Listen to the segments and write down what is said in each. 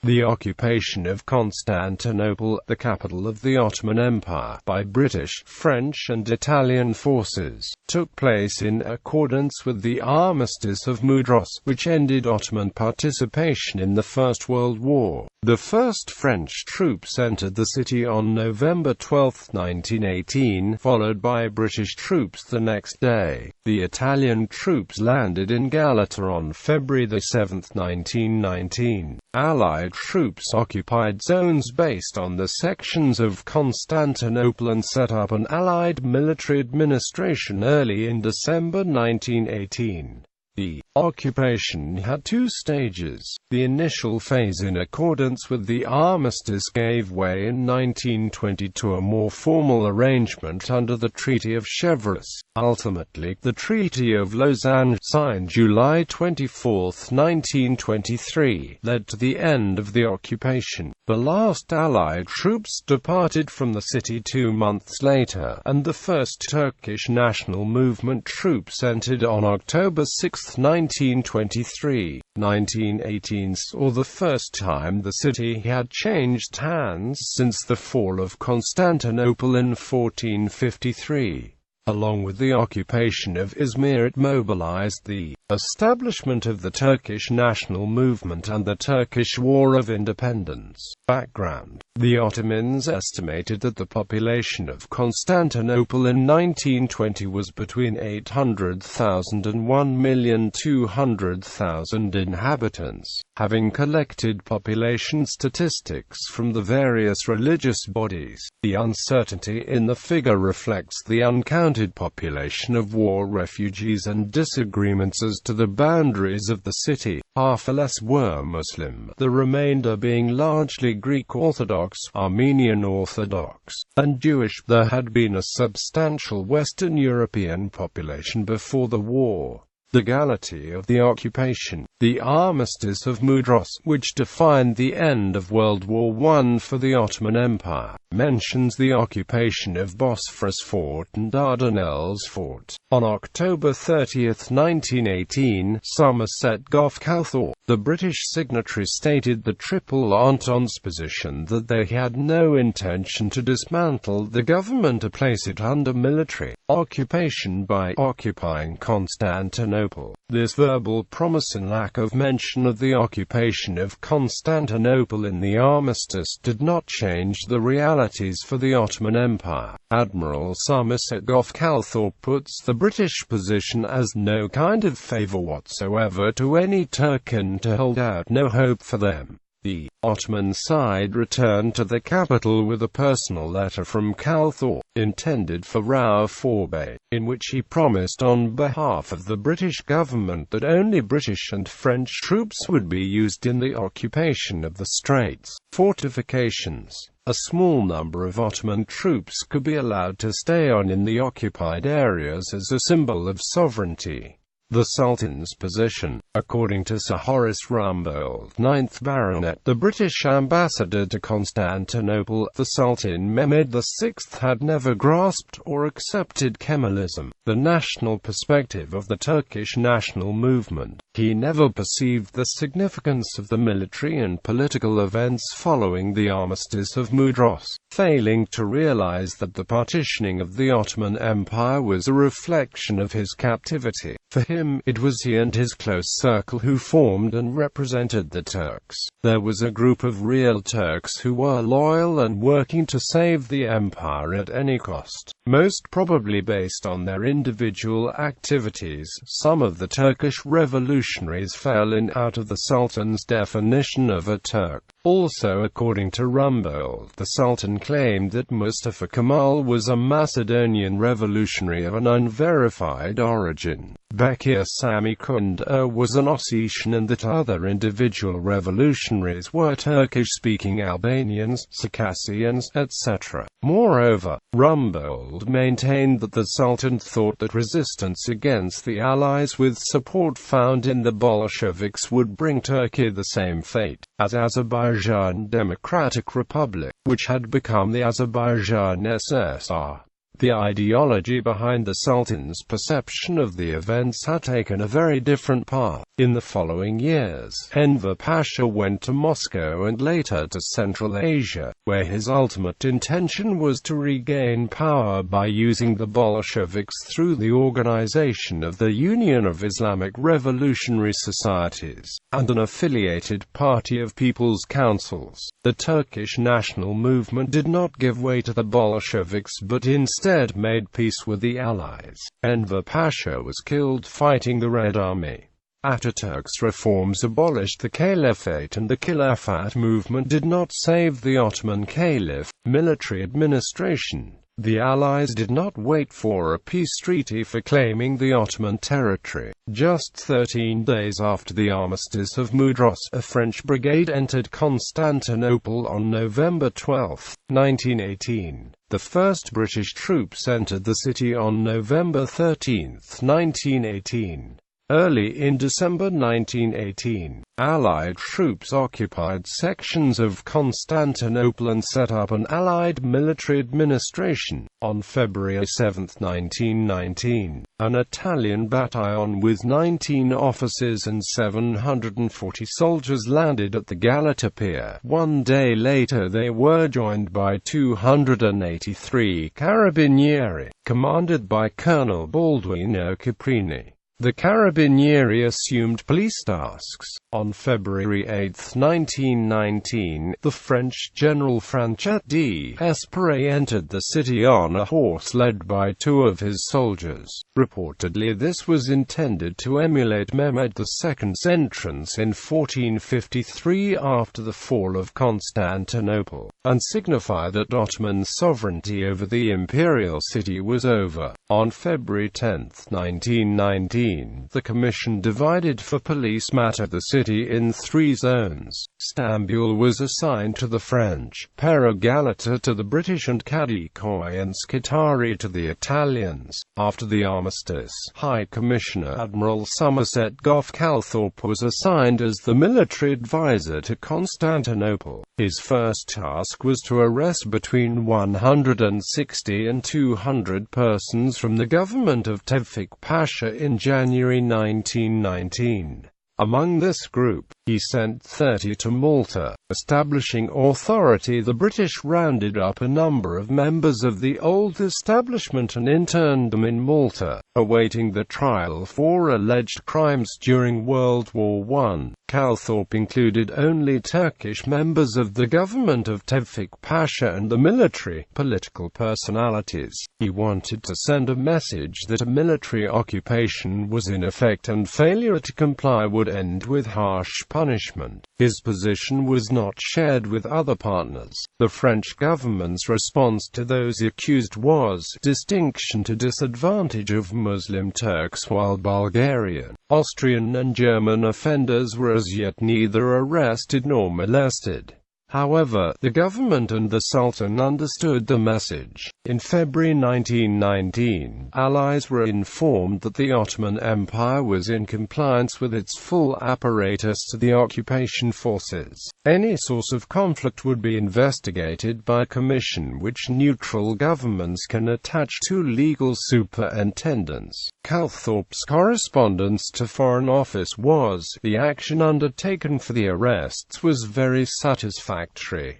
The occupation of Constantinople, the capital of the Ottoman Empire, by British, French and Italian forces, took place in accordance with the Armistice of Mudros, which ended Ottoman participation in the First World War. The first French troops entered the city on November 12, 1918, followed by British troops the next day. The Italian troops landed in Galata on February 7, 1919. Allied troops occupied zones based on the sections of Constantinople and set up an Allied military administration early in December 1918. The occupation had two stages. The initial phase, in accordance with the armistice, gave way in 1920 to a more formal arrangement under the Treaty of Chevreuse. Ultimately, the Treaty of Lausanne, signed July 24, 1923, led to the end of the occupation. The last Allied troops departed from the city 2 months later, and the first Turkish national movement troops entered on October 6, 1923. 1918 saw the first time the city had changed hands since the fall of Constantinople in 1453. Along with the occupation of Izmir, it mobilized the establishment of the Turkish national movement and the Turkish War of Independence. Background: the Ottomans estimated that the population of Constantinople in 1920 was between 800,000 and 1,200,000 inhabitants. Having collected population statistics from the various religious bodies, the uncertainty in the figure reflects the uncounted population of war refugees and disagreements as to the boundaries of the city. Half or less were Muslim, the remainder being largely Greek Orthodox, Armenian Orthodox, and Jewish. There had been a substantial Western European population before the war. The Galata of the occupation, the Armistice of Mudros, which defined the end of World War I for the Ottoman Empire, mentions the occupation of Bosphorus Fort and Dardanelles Fort. On October 30, 1918, Somerset Gough Calthorpe, the British signatory, stated the Triple Entente's position that they had no intention to dismantle the government or place it under military occupation by occupying Constantinople. This verbal promise and lack of mention of the occupation of Constantinople in the armistice did not change the realities for the Ottoman Empire. Admiral Somerset Gough Calthorpe puts the British position as no kind of favour whatsoever to any Turk and to hold out no hope for them. The Ottoman side returned to the capital with a personal letter from Calthorpe, intended for Raouf Forbey, in which he promised on behalf of the British government that only British and French troops would be used in the occupation of the Straits fortifications. A small number of Ottoman troops could be allowed to stay on in the occupied areas as a symbol of sovereignty. The Sultan's position. According to Sir Horace Rumbold, 9th Baronet, the British ambassador to Constantinople, the Sultan Mehmed VI had never grasped or accepted Kemalism, the national perspective of the Turkish national movement. He never perceived the significance of the military and political events following the Armistice of Mudros, failing to realize that the partitioning of the Ottoman Empire was a reflection of his captivity. For him, it was he and his close circle who formed and represented the Turks. There was a group of real Turks who were loyal and working to save the empire at any cost, most probably based on their individual activities. Some of the Turkish revolutionaries fell in out of the Sultan's definition of a Turk. Also, according to Rumbold, the Sultan claimed that Mustafa Kemal was a Macedonian revolutionary of an unverified origin. Bekir Sami Kunda was an Ossetian, and that other individual revolutionaries were Turkish-speaking Albanians, Circassians, etc. Moreover, Rumbold maintained that the Sultan thought that resistance against the Allies with support found in the Bolsheviks would bring Turkey the same fate as Azerbaijan Democratic Republic, which had become the Azerbaijan SSR. The ideology behind the Sultan's perception of the events had taken a very different path. In the following years, Enver Pasha went to Moscow and later to Central Asia, where his ultimate intention was to regain power by using the Bolsheviks through the organization of the Union of Islamic Revolutionary Societies, and an affiliated Party of People's Councils. The Turkish national movement did not give way to the Bolsheviks but instead made peace with the Allies. Enver Pasha was killed fighting the Red Army. Ataturk's reforms abolished the Caliphate, and the Khilafat movement did not save the Ottoman Caliph military administration. The Allies did not wait for a peace treaty for claiming the Ottoman territory. Just 13 days after the Armistice of Mudros, a French brigade entered Constantinople on November 12, 1918. The first British troops entered the city on November 13, 1918. Early in December 1918, Allied troops occupied sections of Constantinople and set up an Allied military administration. On February 7, 1919, an Italian battalion with 19 officers and 740 soldiers landed at the Galata pier. 1 day later they were joined by 283 carabinieri, commanded by Colonel Balduino Caprini. The Carabinieri assumed police tasks. On February 8, 1919, the French General Franchet d'Esperey entered the city on a horse led by 2 of his soldiers. Reportedly this was intended to emulate Mehmed II's entrance in 1453 after the fall of Constantinople, and signify that Ottoman sovereignty over the imperial city was over. On February 10, 1919, the Commission divided for police matter the city in 3 zones. Stambul was assigned to the French, Pera Galata to the British, and Kadikoy and Scutari to the Italians. After the armistice, High Commissioner Admiral Somerset Gough Calthorpe was assigned as the military advisor to Constantinople. His first task was to arrest between 160 and 200 persons from the government of Tevfik Pasha in January 1919. Among this group, he sent 30 to Malta. Establishing authority, the British rounded up a number of members of the old establishment and interned them in Malta, awaiting the trial for alleged crimes during World War I. Calthorpe included only Turkish members of the government of Tevfik Pasha and the military, political personalities. He wanted to send a message that a military occupation was in effect and failure to comply would end with harsh punishment. His position was not shared with other partners. The French government's response to those accused was distinction to disadvantage of Muslim Turks, while Bulgarian, Austrian and German offenders were as yet neither arrested nor molested. However, the government and the Sultan understood the message. In February 1919, Allies were informed that the Ottoman Empire was in compliance with its full apparatus to the occupation forces. Any source of conflict would be investigated by a commission which neutral governments can attach to legal superintendents. Calthorpe's correspondence to Foreign Office was, "The action undertaken for the arrests was very satisfactory,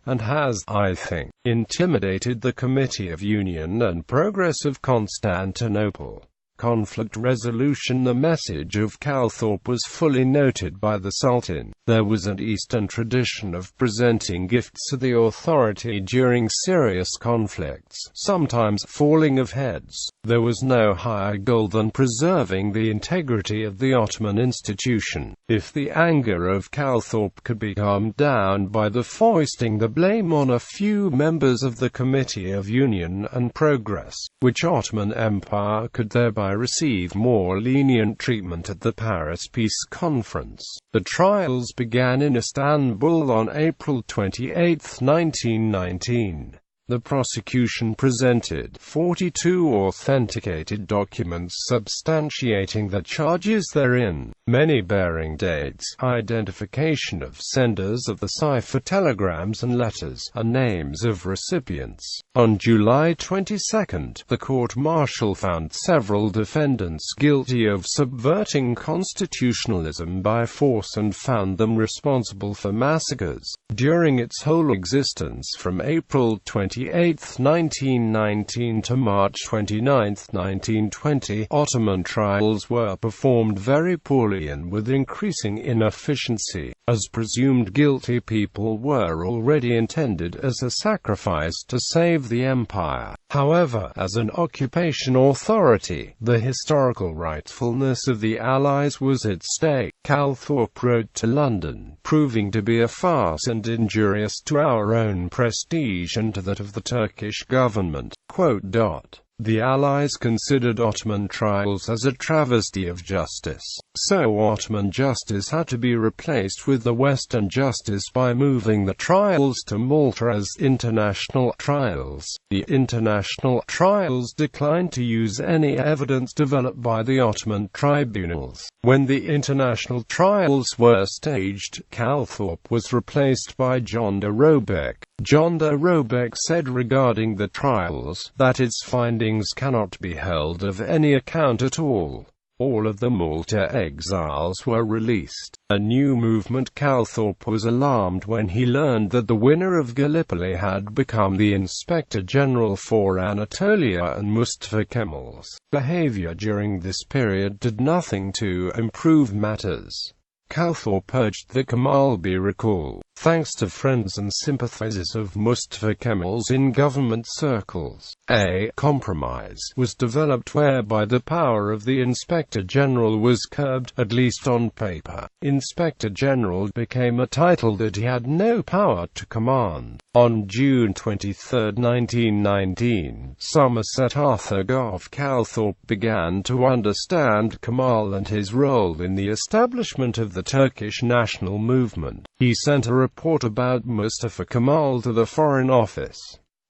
and has, I think, intimidated the Committee of Union and Progress of Constantinople." Conflict resolution. The message of Calthorpe was fully noted by the Sultan. There was an Eastern tradition of presenting gifts to the authority during serious conflicts, sometimes falling of heads. There was no higher goal than preserving the integrity of the Ottoman institution. If the anger of Calthorpe could be calmed down by the foisting the blame on a few members of the Committee of Union and Progress, which Ottoman Empire could thereby receive more lenient treatment at the Paris Peace Conference. The trials began in Istanbul on April 28, 1919. The prosecution presented 42 authenticated documents substantiating the charges therein, many bearing dates, identification of senders of the cipher telegrams and letters, and names of recipients. On July 22, the court-martial found several defendants guilty of subverting constitutionalism by force and found them responsible for massacres. During its whole existence from April 28, 1919 to March 29, 1920, Ottoman trials were performed very poorly and with increasing inefficiency, as presumed guilty people were already intended as a sacrifice to save the empire. However, as an occupation authority, the historical rightfulness of the Allies was at stake. Calthorpe wrote to London, proving to be a farce and injurious to our own prestige and to that of the Turkish government. The Allies considered Ottoman trials as a travesty of justice. So Ottoman justice had to be replaced with the Western justice by moving the trials to Malta as international trials. The international trials declined to use any evidence developed by the Ottoman tribunals. When the international trials were staged, Calthorpe was replaced by John de Robeck. John de Robeck said regarding the trials, that its findings cannot be held of any account at all. All of the Malta exiles were released. A new movement. Calthorpe was alarmed when he learned that the winner of Gallipoli had become the Inspector General for Anatolia, and Mustafa Kemal's behavior during this period did nothing to improve matters. Calthorpe urged that Kemal be recalled. Thanks to friends and sympathizers of Mustafa Kemal's in government circles, a compromise was developed whereby the power of the Inspector General was curbed, at least on paper. Inspector General became a title that he had no power to command. On June 23, 1919, Somerset Arthur Gough Calthorpe began to understand Kemal and his role in the establishment of the Turkish national movement. He sent a report about Mustafa Kemal to the Foreign Office.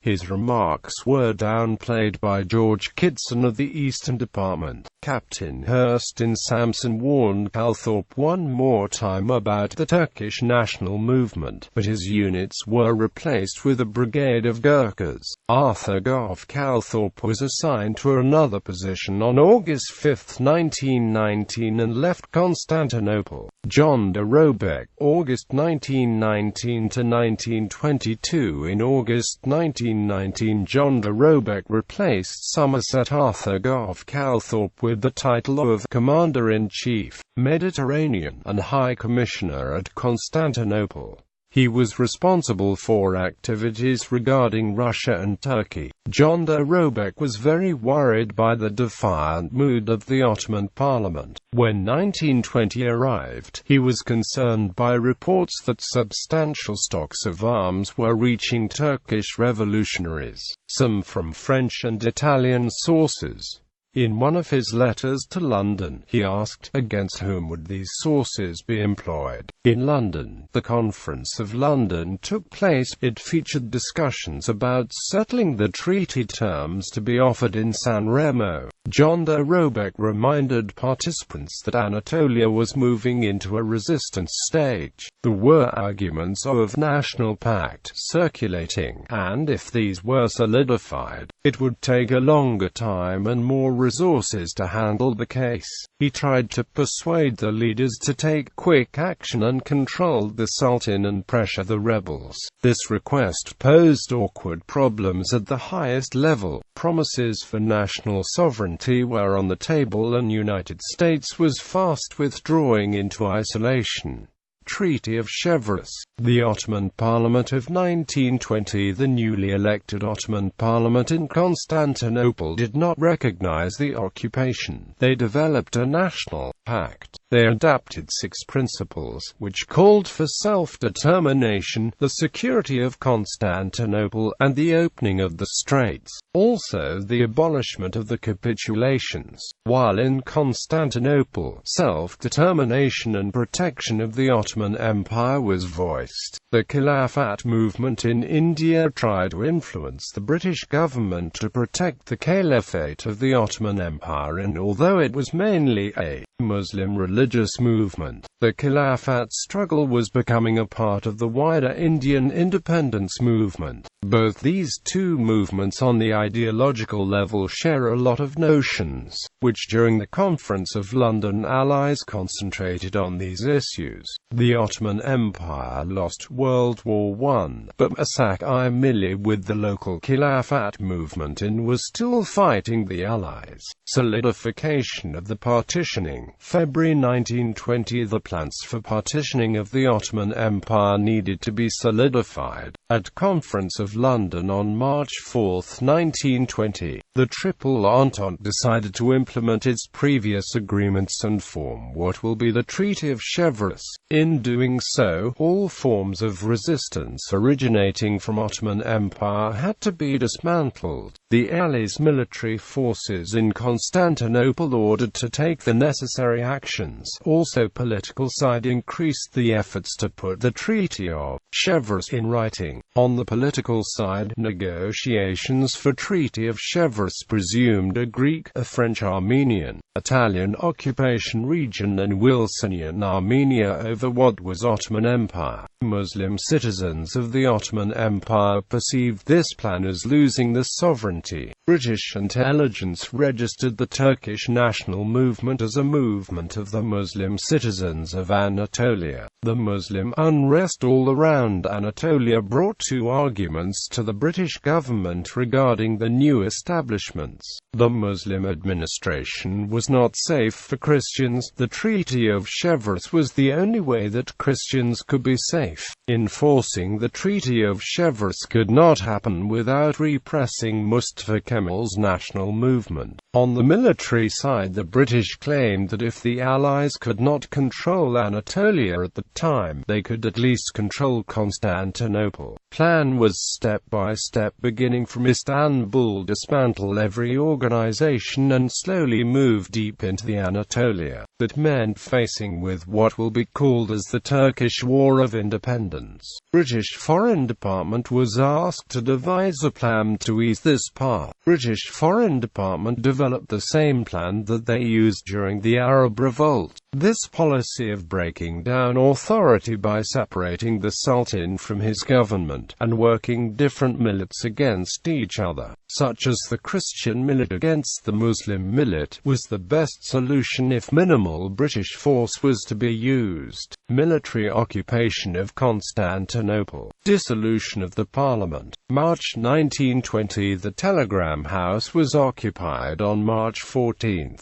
His remarks were downplayed by George Kidson of the Eastern Department. Captain Hurston Sampson warned Calthorpe one more time about the Turkish national movement, but his units were replaced with a brigade of Gurkhas. Arthur Gough Calthorpe was assigned to another position on August 5, 1919 and left Constantinople. John de Robeck, August 1919 to 1922. In August 1919, John de Robeck replaced Somerset Arthur Gough Calthorpe with the title of Commander-in-Chief, Mediterranean, and High Commissioner at Constantinople. He was responsible for activities regarding Russia and Turkey. John de Robeck was very worried by the defiant mood of the Ottoman Parliament. When 1920 arrived, he was concerned by reports that substantial stocks of arms were reaching Turkish revolutionaries, some from French and Italian sources. In one of his letters to London, he asked, against whom would these sources be employed? In London, the Conference of London took place. It featured discussions about settling the treaty terms to be offered in San Remo. John de Robeck reminded participants that Anatolia was moving into a resistance stage. There were arguments of national pact circulating, and if these were solidified, it would take a longer time and more resources to handle the case. He tried to persuade the leaders to take quick action and control the Sultan and pressure the rebels. This request posed awkward problems at the highest level. Promises for national sovereignty were on the table and United States was fast withdrawing into isolation. Treaty of Chevreuse. The Ottoman Parliament of 1920. The newly elected Ottoman Parliament in Constantinople did not recognize the occupation. They developed a national Pact. They adapted 6 principles, which called for self-determination, the security of Constantinople, and the opening of the straits. Also the abolishment of the capitulations. While in Constantinople, self-determination and protection of the Ottoman Empire was voiced, the Khilafat movement in India tried to influence the British government to protect the Caliphate of the Ottoman Empire, and although it was mainly a Muslim religious movement, the Khilafat struggle was becoming a part of the wider Indian independence movement. Both these two movements on the ideological level share a lot of notions, which during the Conference of London Allies concentrated on these issues. The Ottoman Empire lost World War I, but Asak-I Milli with the local Khilafat movement in was still fighting the Allies. Solidification of the partitioning. February 1920. The plans for partitioning of the Ottoman Empire needed to be solidified. At Conference of London on March 4, 1920, the Triple Entente decided to implement its previous agreements and form what will be the Treaty of Chevreuse. In doing so, all forms of resistance originating from Ottoman Empire had to be dismantled. The Allies' military forces in Constantinople ordered to take the necessary actions. Also, political side increased the efforts to put the Treaty of Chevreuse in writing. On the political side, negotiations for Treaty of Chevreuse presumed a Greek, a French Armenian, Italian occupation region and Wilsonian Armenia over what was Ottoman Empire. Muslim citizens of the Ottoman Empire perceived this plan as losing the sovereignty. British intelligence registered the Turkish national movement as a movement of the Muslim citizens of Anatolia. The Muslim unrest all around Anatolia brought 2 arguments to the British government regarding the new establishments. The Muslim administration was not safe for Christians. The Treaty of Chevreuse was the only way that Christians could be safe. Enforcing the Treaty of Chevreuse could not happen without repressing Mustafa Kemal's national movement. On the military side, the British claimed that if the Allies could not control Anatolia at the time, they could at least control Constantinople. Plan was step by step, beginning from Istanbul, dismantle every organization and slowly move deep into the Anatolia. That meant facing with what will be called as the Turkish War of Independence. British Foreign Department was asked to devise a plan to ease this path. British Foreign Department developed the same plan that they used during the Arab Revolt. This policy of breaking down authority by separating the Sultan from his government, and working different millets against each other, such as the Christian millet against the Muslim millet, was the best solution if minimal British force was to be used. Military occupation of Constantinople. Dissolution of the Parliament. March 1920. The Telegram House was occupied on March 14.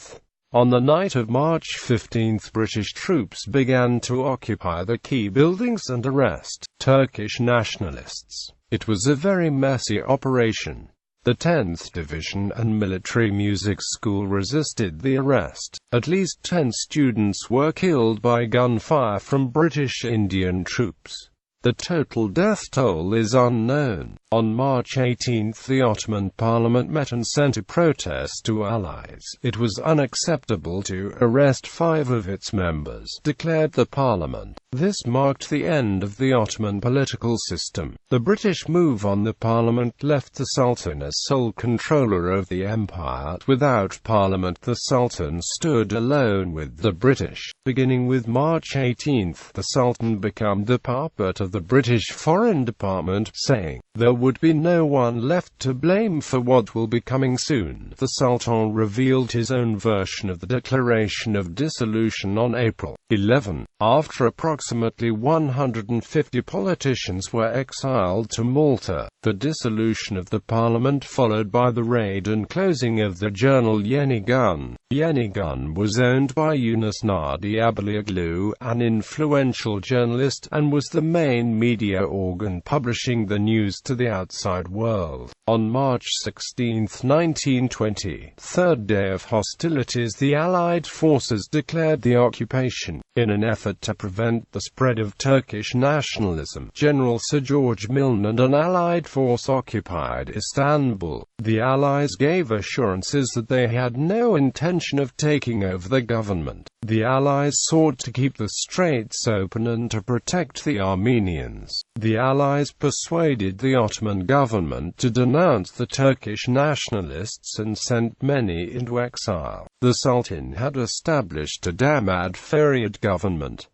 On the night of March 15, British troops began to occupy the key buildings and arrest Turkish nationalists. It was a very messy operation. The 10th Division and Military Music School resisted the arrest. At least 10 students were killed by gunfire from British Indian troops. The total death toll is unknown. On March 18, the Ottoman Parliament met and sent a protest to Allies. It was unacceptable to arrest 5 of its members, declared the Parliament. This marked the end of the Ottoman political system. The British move on the Parliament left the Sultan as sole controller of the empire. Without Parliament, the Sultan stood alone with the British. Beginning with March 18, the Sultan became the puppet of the British Foreign Department, saying, "There would be no one left to blame for what will be coming soon." The Sultan revealed his own version of the Declaration of Dissolution on April 11. After approximately 150 politicians were exiled to Malta, the dissolution of the parliament followed by the raid and closing of the journal Yeni Gün. Yeni Gün was owned by Yunus Nadi Ablyoglu, an influential journalist, and was the main media organ publishing the news to the outside world. On March 16, 1920, third day of hostilities, the Allied forces declared the occupation. In an effort to prevent the spread of Turkish nationalism, General Sir George Milne and an Allied force occupied Istanbul. The Allies gave assurances that they had no intention of taking over the government. The Allies sought to keep the straits open and to protect the Armenians. The Allies persuaded the Ottoman government to denounce the Turkish nationalists and sent many into exile. The Sultan had established a Damad-Feriad government.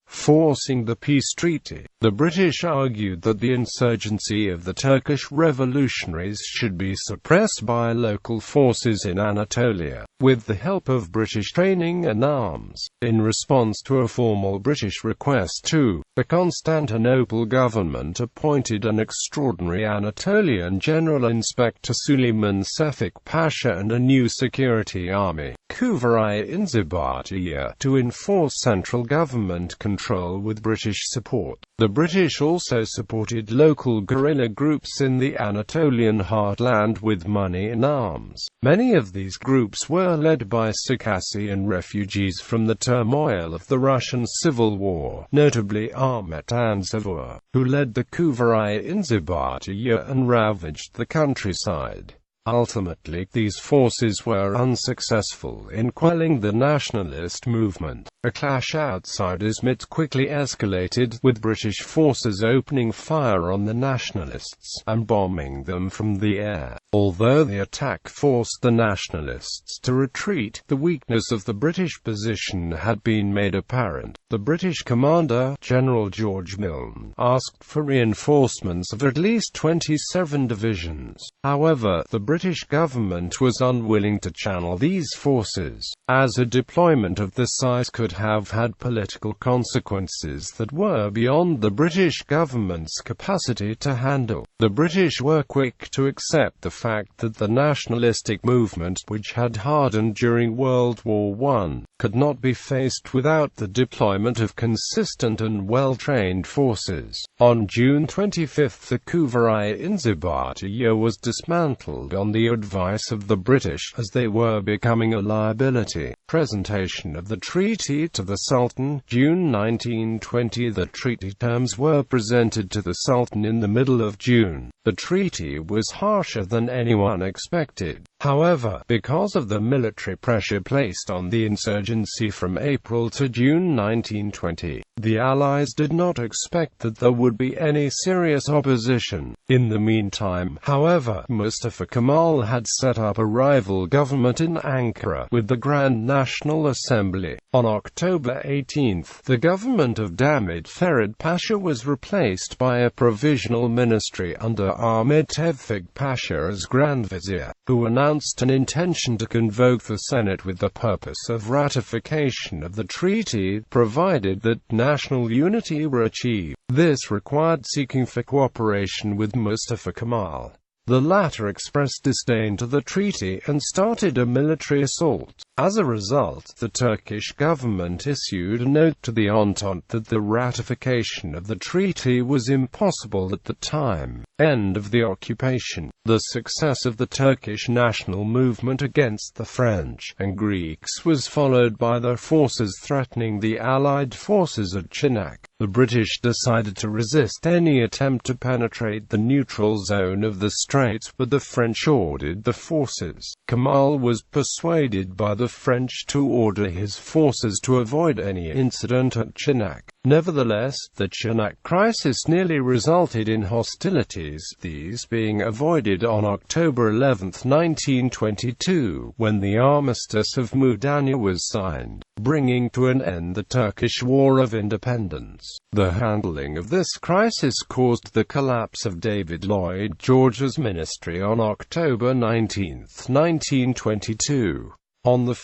Forcing the peace treaty. The British argued that the insurgency of the Turkish revolutionaries should be suppressed by local forces in Anatolia, with the help of British training and arms. In response to a formal British request too, the Constantinople government appointed an extraordinary Anatolian General Inspector Süleyman Sefik Pasha and a new security army, Kuvayi Inzibatiye, to enforce central government control with British support. The British also supported local guerrilla groups in the Anatolian heartland with money and arms. Many of these groups were led by Circassian refugees from the turmoil of the Russian Civil War, notably Ahmet Anzavur, who led the Kuvayi Inzibatiye and ravaged the countryside. Ultimately, these forces were unsuccessful in quelling the nationalist movement. A clash outside Izmit quickly escalated, with British forces opening fire on the nationalists and bombing them from the air. Although the attack forced the nationalists to retreat, the weakness of the British position had been made apparent. The British commander, General George Milne, asked for reinforcements of at least 27 divisions. However, the British government was unwilling to channel these forces, as a deployment of this size could have had political consequences that were beyond the British government's capacity to handle. The British were quick to accept the fact that the nationalistic movement, which had hardened during World War I, could not be faced without the deployment of consistent and well-trained forces. On June 25, the Kuvayi Inzibatiye was dismantled on the advice of the British, as they were becoming a liability. Presentation of the treaty to the Sultan. June 1920. The treaty terms were presented to the Sultan in the middle of June. The treaty was harsher than anyone expected. However, because of the military pressure placed on the insurgency from April to June 1920, the Allies did not expect that there would be any serious opposition. In the meantime, however, Mustafa Kemal had set up a rival government in Ankara, with the Grand National Assembly. On October 18, the government of Damad-Feriad Pasha was replaced by a provisional ministry under Ahmet Tevfik Pasha as Grand Vizier, who announced an intention to convoke the Senate with the purpose of ratification of the treaty, provided that national unity were achieved. This required seeking for cooperation with Mustafa Kemal. The latter expressed disdain to the treaty and started a military assault. As a result, the Turkish government issued a note to the Entente that the ratification of the treaty was impossible at the time. End of the occupation. The success of the Turkish national movement against the French and Greeks was followed by their forces threatening the Allied forces at Çanak. The British decided to resist any attempt to penetrate the neutral zone of the Straits, but the French ordered the forces. Kemal was persuaded by the French to order his forces to avoid any incident at Çanak. Nevertheless, the Çanak crisis nearly resulted in hostilities, these being avoided on October 11, 1922, when the Armistice of Mudros was signed, bringing to an end the Turkish War of Independence. The handling of this crisis caused the collapse of David Lloyd George's ministry on October 19, 1922. On 1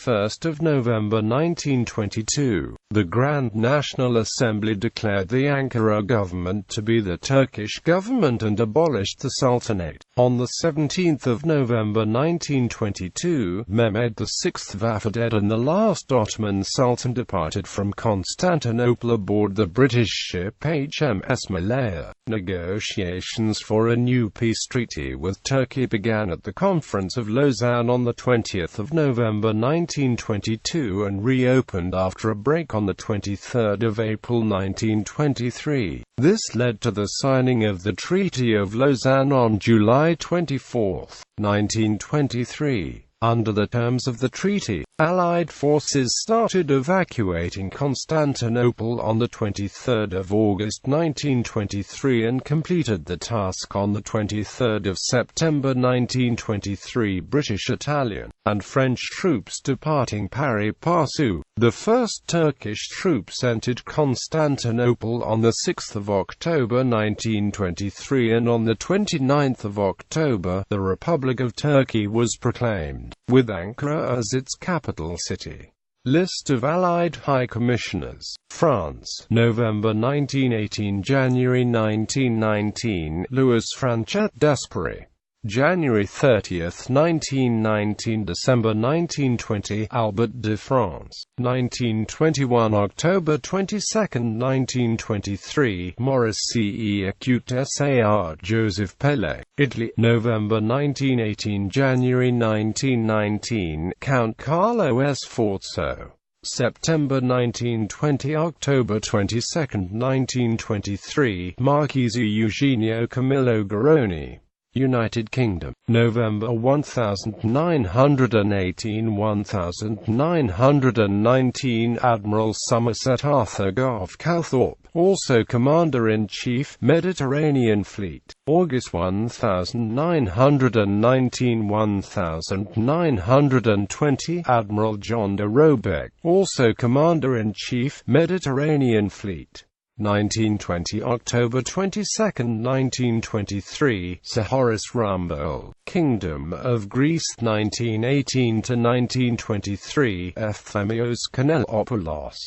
November 1922, The Grand National Assembly declared the Ankara government to be the Turkish government and abolished the Sultanate. On 17 November 1922, Mehmed VI Vafaded and the last Ottoman Sultan departed from Constantinople aboard the British ship HMS Malaya. Negotiations for a new peace treaty with Turkey began at the Conference of Lausanne on 20 November 1922 and reopened after a break on 23 April 1923. This led to the signing of the Treaty of Lausanne on July 24, 1923. Under the terms of the treaty, Allied forces started evacuating Constantinople on 23 August 1923 and completed the task on 23 September 1923. British, Italian, and French troops departing Paris-Passau. The first Turkish troops entered Constantinople on 6 October 1923, and on 29 October, the Republic of Turkey was proclaimed, with Ankara as its capital city. List of Allied High Commissioners. France, November 1918 – January 1919, Louis Franchet d'Esparie. January 30, 1919 – December 1920, Albert de France. 1921 – October 22, 1923, Maurice C. Acute Sar. Joseph Pellet. Italy, November 1918 – January 1919, Count Carlo Sforzo. September 1920 – October 22, 1923, Marchese Eugenio Camillo Garrone. United Kingdom, November 1918 – 1919, Admiral Somerset Arthur Gough Calthorpe, also Commander-in-Chief, Mediterranean Fleet. August 1919 – 1920, Admiral John de Robeck, also Commander-in-Chief, Mediterranean Fleet. 1920 October 22, 1923, Sir Horace Rumbold. Kingdom of Greece 1918 to 1923, Efthymios Kanellopoulos.